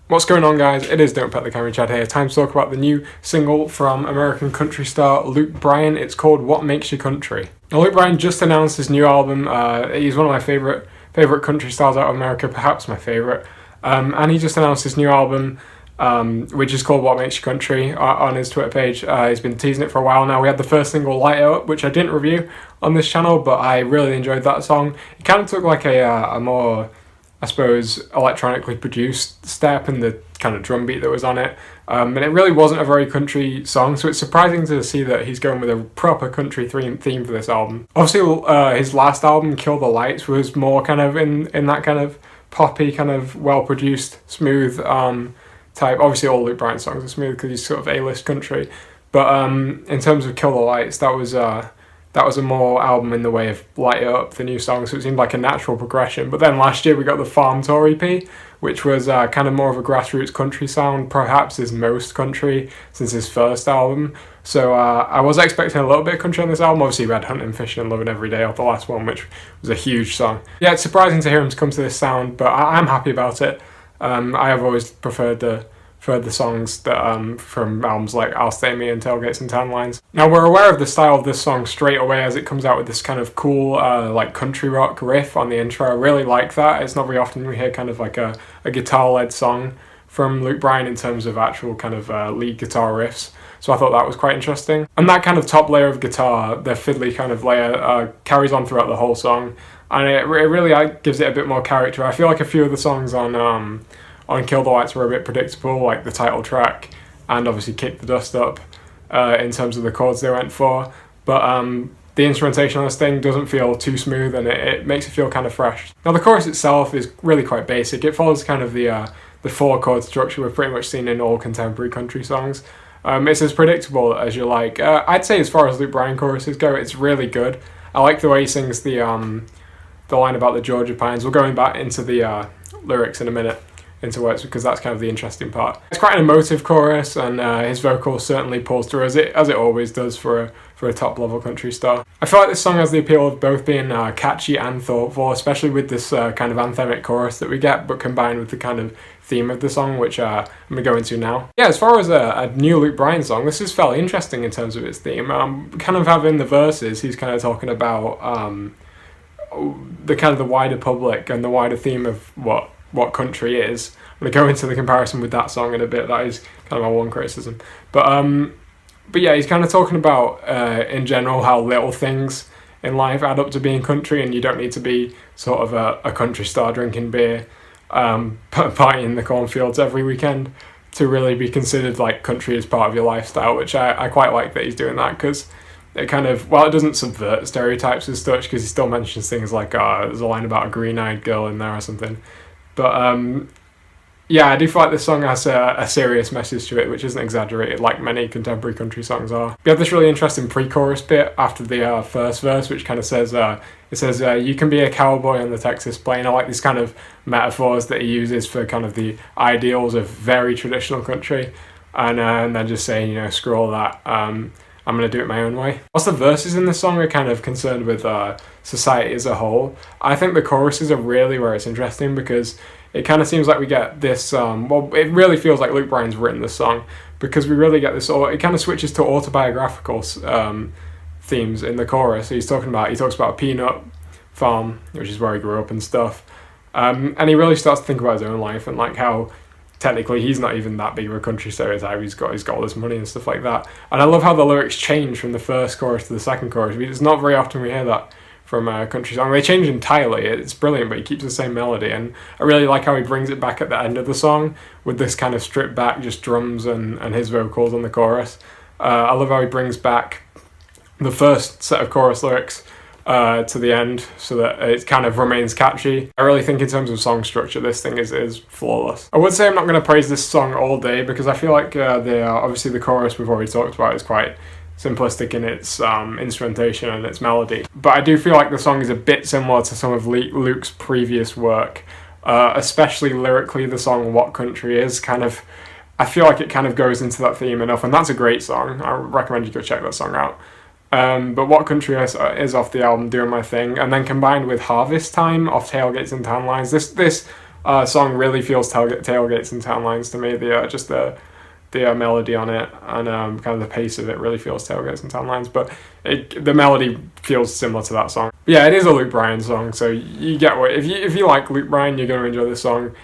What's going on, guys? It is DontPetTheCammyChad here. Time to talk about the new single from American country star Luke Bryan. It's called What Makes You Country. Now, Luke Bryan just announced his new album. He's one of my favorite country stars out of America, perhaps my favorite. And he just announced his new album, which is called What Makes You Country, on his Twitter page. He's been teasing it for a while now. We had the first single, Light It Up, which I didn't review on this channel, but I really enjoyed that song. It kind of took like a more, I suppose, electronically produced step and the kind of drum beat that was on it. And it really wasn't a very country song, so it's surprising to see that he's going with a proper country theme for this album. Obviously, his last album, Kill the Lights, was more kind of in that kind of poppy, kind of well-produced, smooth type. Obviously, all Luke Bryan songs are smooth because he's sort of A-list country. But in terms of Kill the Lights, that was a more album in the way of Light It Up, the new song, so it seemed like a natural progression. But then last year we got the Farm Tour EP, which was kind of more of a grassroots country sound, perhaps his most country since his first album. So I was expecting a little bit of country on this album. Obviously we had Hunting, Fishing and Loving Every Day off the last one, which was a huge song. Yeah, it's surprising to hear him come to this sound, but I'm happy about it. I have always preferred the songs that from albums like I'll Stay Me and Tailgates and Tan Lines. Now, we're aware of the style of this song straight away as it comes out with this kind of cool like country rock riff on the intro. I really like that. It's not very often we hear kind of like a guitar-led song from Luke Bryan in terms of actual kind of lead guitar riffs. So I thought that was quite interesting. And that kind of top layer of guitar, the fiddly kind of layer, carries on throughout the whole song. And it really gives it a bit more character. I feel like a few of the songs on Kill the Lights were a bit predictable, like the title track and obviously Kick the Dust Up in terms of the chords they went for. But the instrumentation on this thing doesn't feel too smooth and it makes it feel kind of fresh. Now, the chorus itself is really quite basic. It follows kind of the four chord structure we've pretty much seen in all contemporary country songs. It's as predictable as you like. I'd say as far as Luke Bryan choruses go, it's really good. I like the way he sings the line about the Georgia pines. We'll go back into the lyrics in a minute, into words, because that's kind of the interesting part. It's quite an emotive chorus, and his vocal certainly pulls through as it always does for a top level country star. I feel like this song has the appeal of both being catchy and thoughtful, especially with this kind of anthemic chorus that we get, but combined with the kind of theme of the song, which I'm gonna go into now. Yeah, as far as a new Luke Bryan song, this is fairly interesting in terms of its theme. Kind of having the verses, he's kind of talking about the kind of the wider public and the wider theme of what country is. I'm going to go into the comparison with that song in a bit. That is kind of my one criticism. But yeah, he's kind of talking about, in general, how little things in life add up to being country, and you don't need to be sort of a country star drinking beer, partying in the cornfields every weekend to really be considered like country as part of your lifestyle, which I quite like that he's doing that, because it kind of, well, it doesn't subvert stereotypes as such, because he still mentions things like there's a line about a green-eyed girl in there or something. But yeah, I do feel like this song has a serious message to it, which isn't exaggerated like many contemporary country songs are. We have this really interesting pre-chorus bit after the first verse, which kind of says, you can be a cowboy on the Texas plain. I like these kind of metaphors that he uses for kind of the ideals of very traditional country, and then just saying, screw all that, I'm going to do it my own way. Whilst the verses in this song are kind of concerned with society as a whole, I think the choruses are really where it's interesting, because it kind of seems like we get this, well, it really feels like Luke Bryan's written this song, because we really get this, it kind of switches to autobiographical themes in the chorus. He talks about a peanut farm, which is where he grew up and stuff. And he really starts to think about his own life and like how technically he's not even that big of a country stereotype. He's got all this money and stuff like that. And I love how the lyrics change from the first chorus to the second chorus. It's not very often we hear that from a country song. They change entirely. It's brilliant, but he keeps the same melody. And I really like how he brings it back at the end of the song with this kind of stripped back, just drums and his vocals on the chorus. I love how he brings back the first set of chorus lyrics to the end, so that it kind of remains catchy. I really think in terms of song structure, this thing is flawless. I would say I'm not going to praise this song all day, because I feel like obviously the chorus we've already talked about is quite simplistic in its instrumentation and its melody. But I do feel like the song is a bit similar to some of Luke's previous work, especially lyrically. The song What Country Is kind of, I feel like it kind of goes into that theme enough, and that's a great song. I recommend you go check that song out. But What Country Is off the album Doing My Thing, and then combined with Harvest Time off Tailgates and Tan Lines, this song really feels tailgates and town lines to me. The melody on it and kind of the pace of it really feels tailgates and town lines, but the melody feels similar to that song. But yeah, it is a Luke Bryan song, so you get what, if you like Luke Bryan, you're going to enjoy this song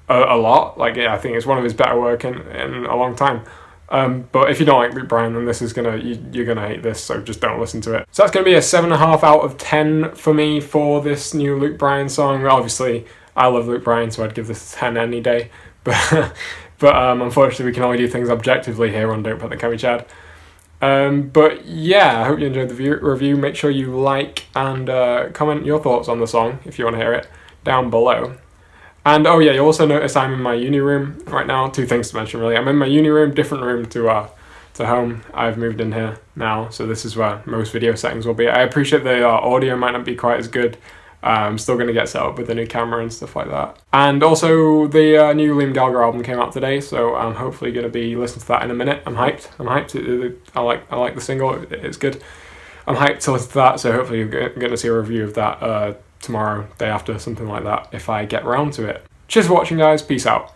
a lot. Like, yeah, I think it's one of his better work in a long time. But if you don't like Luke Bryan, then this is you're gonna hate this, so just don't listen to it. So that's gonna be a 7.5 out of 10 for me for this new Luke Bryan song. Obviously, I love Luke Bryan, so I'd give this a 10 any day. But unfortunately, we can only do things objectively here on Don't Pet the Cammy Chad. But yeah, I hope you enjoyed the review. Make sure you like and comment your thoughts on the song if you want to hear it down below. And oh yeah, you'll also notice I'm in my uni room right now. Two things to mention really. I'm in my uni room, different room to home. I've moved in here now, so this is where most video settings will be. I appreciate the audio might not be quite as good. I'm still going to get set up with a new camera and stuff like that. And also the new Liam Gallagher album came out today, so I'm hopefully going to be listening to that in a minute. I'm hyped. I like the single. It's good. I'm hyped to listen to that, so hopefully you're going to see a review of that tomorrow, day after, something like that, if I get around to it. Cheers for watching, guys. Peace out.